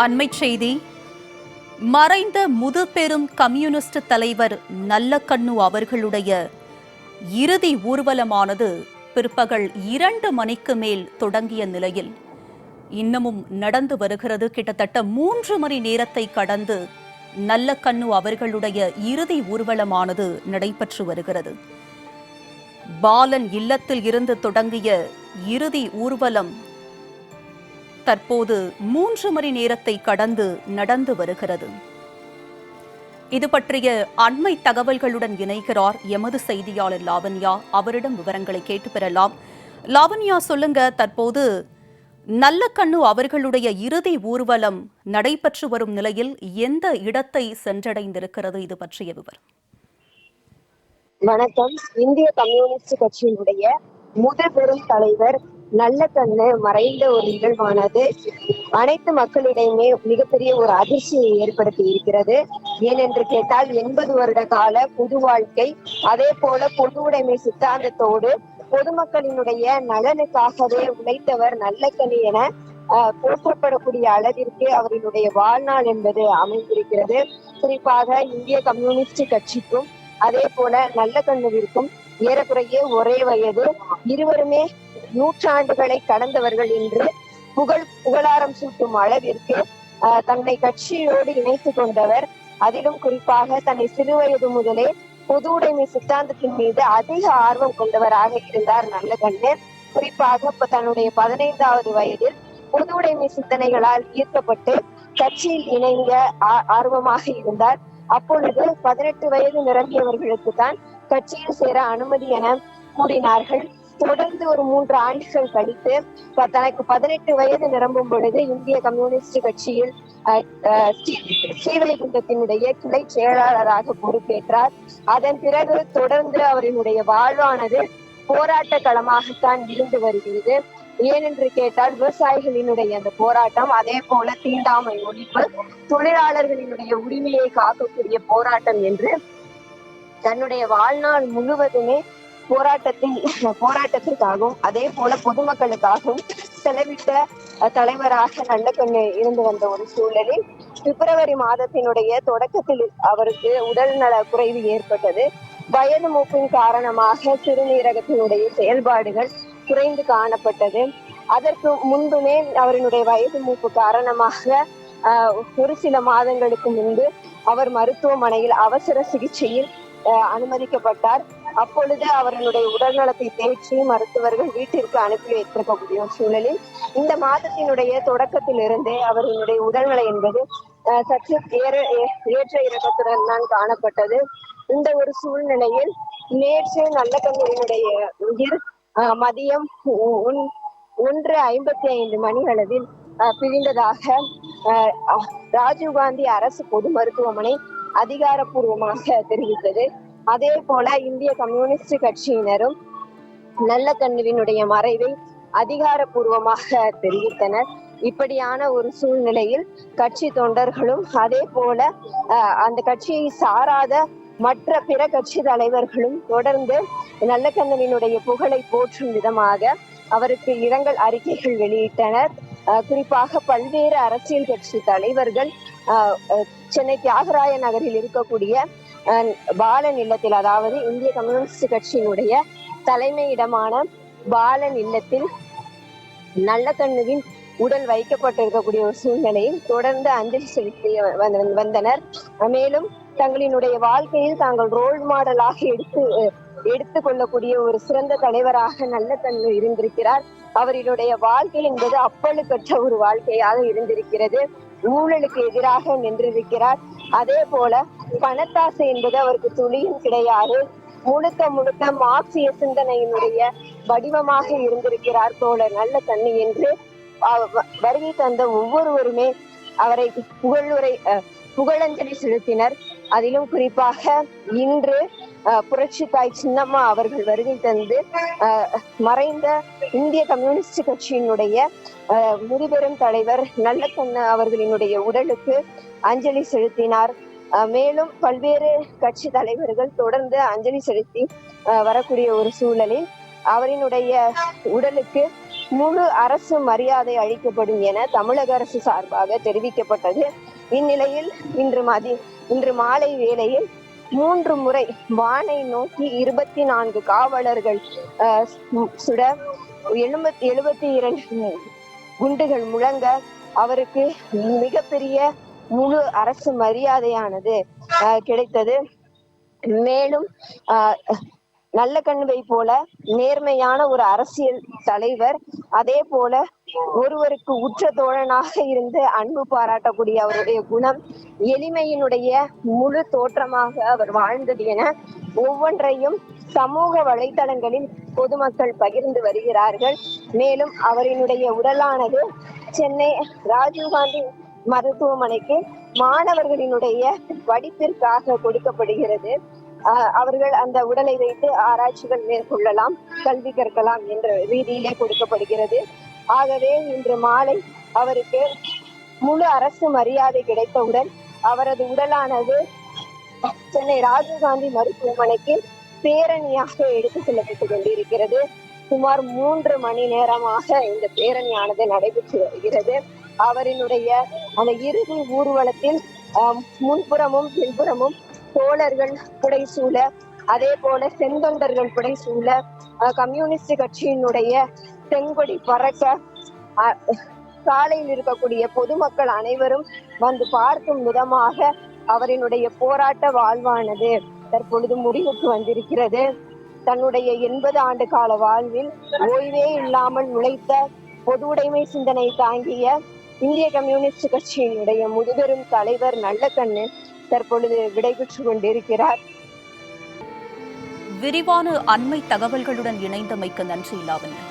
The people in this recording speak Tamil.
அண்மைச் செய்தி. மறைந்த முதுபெரும் கம்யூனிஸ்ட் தலைவர் நல்லக்கண்ணு அவர்களுடைய இறுதி ஊர்வலமானது பிற்பகல் 2 மணிக்கு மேல் தொடங்கிய நிலையில் இன்னமும் நடந்து வருகிறது. கிட்டத்தட்ட 3 மணி நேரத்தை கடந்து நல்லக்கண்ணு அவர்களுடைய இறுதி ஊர்வலமானது நடைபெற்று வருகிறது. பாலன் இல்லத்தில் இருந்து தொடங்கிய இறுதி ஊர்வலம் தற்போது 3 மணி நேரத்தை கடந்து நடந்து வருகிறது. இது பற்றிய அண்மை தகவல்களுடன் இணைகிறார் எமது செய்தியாளர் லாவண்யா. அவரிடம் விவரங்களை கேட்டு பெறலாம். லாவண்யா, சொல்லுங்க, தற்போது நல்லக்கண்ணு அவர்களுடைய இறுதி ஊர்வலம் நடைபெற்று வரும் நிலையில் எந்த இடத்தை சென்றடைந்திருக்கிறது? இது பற்றிய விவரம். வணக்கம். இந்திய கம்யூனிஸ்ட் கட்சியினுடைய முதல் தலைவர் நல்லக்கண்ணு மறைந்த ஒரு நிகழ்வானது அனைத்து மக்களிடையுமே மிகப்பெரிய ஒரு அதிர்ச்சியை ஏற்படுத்தி இருக்கிறது. ஏனென்று கேட்டால் 80 வருட கால பொது வாழ்க்கை, அதே போல பொது உடைமை சித்தாந்தத்தோடு பொதுமக்களினுடைய நலனுக்காகவே உழைத்தவர் நல்லக்கண்ணு என போற்றப்படக்கூடிய அளவிற்கு அவர்களுடைய வாழ்நாள் என்பது அமைந்திருக்கிறது. குறிப்பாக இந்திய கம்யூனிஸ்ட் கட்சிக்கும் அதே போல நல்லக்கண்ணுவிற்கும் ஏறக்குறைய ஒரே வயது. இருவருமே நூற்றாண்டுகளை கடந்தவர்கள் என்று புகழாரம் சூட்டும் அளவிற்கு தன்னை கட்சியோடு இணைத்துக் கொண்டவர். அதிலும் குறிப்பாக தன்னை சிறுவயது முதலே பொது உடைமை சித்தாந்தத்தின் மீது அதிக ஆர்வம் கொண்டவராக இருந்தார் நல்லக்கண்ணு. குறிப்பாக தன்னுடைய 15வது வயதில் பொது உடைமை சிந்தனைகளால் ஈர்க்கப்பட்டு கட்சியில் இணைந்த ஆர்வமாக இருந்தார். அப்பொழுது 18 வயது நிரம்பியவர்களுக்கு தான் கட்சியில் சேர அனுமதி என கூறினார்கள். தொடர்ந்து ஒரு 3 ஆண்டுகள் கழித்து தனக்கு 18 வயது நிரம்பும் பொழுது இந்திய கம்யூனிஸ்ட் கட்சியில் ஸ்ரீவைகுண்டத்தினுடைய கிளை செயலாளராக பொறுப்பேற்றார். அதன் பிறகு தொடர்ந்து அவரினுடைய வாழ்வானது போராட்ட களமாகத்தான் இருந்து வருகிறது. ஏனென்று கேட்டால் விவசாயிகளினுடைய அந்த போராட்டம், அதே போல தீண்டாமை ஒழிப்பு, தொழிலாளர்களினுடைய உரிமையை காக்கக்கூடிய போராட்டம் என்று தன்னுடைய வாழ்நாள் முழுவதுமே போராட்டத்திற்காகவும் அதே போல பொதுமக்களுக்காகவும் செலவிட்ட தலைவராக நல்லக்கண்ணு இருந்து வந்த ஒரு சூழலில் பிப்ரவரி மாதத்தினுடைய தொடக்கத்தில் அவருக்கு உடல் நல குறைவு ஏற்பட்டது. வயது மூப்பின் காரணமாக சிறுநீரகத்தினுடைய செயல்பாடுகள் குறைந்து காணப்பட்டது. அதற்கு முன்புமே அவருடைய வயது மூப்பு காரணமாக ஒரு சில மாதங்களுக்கு முன்பு அவர் மருத்துவமனையில் அவசர சிகிச்சையில் அனுமதிக்கப்பட்டார். அப்பொழுது அவர்களுடைய உடல் நலத்தை தேற்றி மருத்துவர்கள் வீட்டிற்கு அனுப்பி வைத்திருக்கக்கூடிய சூழலில் இந்த மாதத்தினுடைய தொடக்கத்தில் இருந்தே அவர்களுடைய உடல்நிலை என்பது சற்று ஏற்ற இறக்கத்துடன் தான் காணப்பட்டது. இந்த ஒரு சூழ்நிலையில் நேற்று நல்லக்கண்ணினுடைய உயிர் மதியம் 1:55 மணி அளவில் பிரிந்ததாக ராஜீவ்காந்தி அரசு பொது மருத்துவமனை அதிகாரப்பூர்வமாக தெரிவித்தது. அதே போல இந்திய கம்யூனிஸ்ட் கட்சியினரும் நல்லக்கண்ணுவினுடைய மறைவை அதிகாரப்பூர்வமாக தெரிவித்தனர். இப்படியான ஒரு சூழ்நிலையில் கட்சி தொண்டர்களும் அதே போல அந்த கட்சியை சாராத மற்ற பிற கட்சி தலைவர்களும் தொடர்ந்து நல்லக்கண்ணுவினுடைய புகழை போற்றும் விதமாக அவருக்கு இரங்கல் அறிக்கைகள் வெளியிட்டனர். குறிப்பாக பல்வேறு அரசியல் கட்சி தலைவர்கள் சென்னை தியாகராய நகரில் இருக்கக்கூடிய பாலன் இல்லத்தில், அதாவது இந்திய கம்யூனிஸ்ட் கட்சியினுடைய தலைமையிடமான பாலன் இல்லத்தில் நல்லக்கண்ணுவின் உடல் வைக்கப்பட்டிருக்கக்கூடிய ஒரு சூழ்நிலையில் தொடர்ந்து அஞ்சலி செலுத்தி வந்தனர். மேலும் தங்களினுடைய வாழ்க்கையில் தாங்கள் ரோல் மாடலாக எடுத்து கொள்ளக்கூடிய ஒரு சிறந்த தலைவராக நல்லக்கண்ணு இருந்திருக்கிறார். அவர்களுடைய வாழ்க்கை என்பது அப்பழுக்கற்ற ஒரு வாழ்க்கையாக இருந்திருக்கிறது. ஊழலுக்கு எதிராக நின்றிருக்கிறார். அதே போல பணத்தாசை என்பது அவருக்கு துளியும் கிடையாது. முழுக்க மார்க்சிய சிந்தனையினுடைய வடிவமாக இருந்திருக்கிறார் தோழர் நல்லக்கண்ணு என்று வருகை தந்த ஒவ்வொருவருமே அவரை புகழஞ்சலி செலுத்தினர். அதிலும் குறிப்பாக இன்று புரட்சி தாய் சின்னம்மா அவர்கள் வருகை தந்து மறைந்த இந்திய கம்யூனிஸ்ட் கட்சியினுடைய முதுபெரும் தலைவர் நல்லக்கண்ணு அவர்களினுடைய உடலுக்கு அஞ்சலி செலுத்தினார். மேலும் பல்வேறு கட்சி தலைவர்கள் தொடர்ந்து அஞ்சலி செலுத்தி வரக்கூடிய ஒரு சூழலில் அவரினுடைய உடலுக்கு முழு அரசு மரியாதை அளிக்கப்படும் என தமிழக அரசு சார்பாக தெரிவிக்கப்பட்டது. இந்நிலையில் இன்று மாலை வேளையில் 3 முறை வானை நோக்கி 24 காவலர்கள் சுட 72 குண்டுகள் முழங்க அவருக்கு மிகப்பெரிய முழு அரசு மரியாதையானது கிடைத்தது. மேலும் நல்ல கண்ணுவை போல நேர்மையான ஒரு அரசியல் தலைவர், அதே போல ஒருவருக்கு உற்ற தோழனாக இருந்து அன்பு பாராட்டக்கூடிய அவருடைய குணம், எளிமையினுடைய முழு தோற்றமாக அவர் வாழ்ந்தது என ஒவ்வொன்றையும் சமூக வலைதளங்களில் பொதுமக்கள் பகிர்ந்து வருகிறார்கள். மேலும் அவரினுடைய உடலானது சென்னை ராஜீவ்காந்தி மருத்துவமனைக்கு மாணவர்களினுடைய படிப்பிற்காக கொடுக்கப்படுகிறது. அவர்கள் அந்த உடலை வைத்து ஆராய்ச்சிகள் மேற்கொள்ளலாம், கல்வி கற்கலாம் என்ற ரீதியிலே கொடுக்கப்படுகிறது. ஆகவே இன்று மாலை அவருக்கு முழு அரசு மரியாதை கிடைத்தவுடன் அவரது உடலானது சென்னை ராஜீவ்காந்தி மருத்துவமனைக்கு பேரணியாக எடுத்து செல்லப்பட்டுக் கொண்டிருக்கிறது. சுமார் 3 மணி நேரமாக இந்த பேரணியானது நடைபெற்று வருகிறது. அவரினுடைய அந்த இறுதி ஊர்வலத்தில் முன்புறமும் பின்புறமும் தோழர்கள் புடைசூழ, அதே போல செந்தொண்டர்கள் புடைசூழ, கம்யூனிஸ்ட் கட்சியினுடைய செங்கொடி பறக்க, சாலையில் இருக்கக்கூடிய பொதுமக்கள் அனைவரும் வந்து பார்க்கும் விதமாக அவரினுடைய போராட்ட வாழ்வானது தற்பொழுது முடிவுக்கு வந்திருக்கிறது. தன்னுடைய 80 ஆண்டு கால வாழ்வில் ஓய்வே இல்லாமல் உழைத்த பொது உடைமை சிந்தனை தாங்கிய இந்திய கம்யூனிஸ்ட் கட்சியினுடைய முதுபெரும் தலைவர் நல்லக்கண்ணு தற்பொழுது விடைபெற்று கொண்டிருக்கிறார். விரிவான அண்மை தகவல்களுடன் இணைந்தமைக்கு நன்றி லாவண்யா.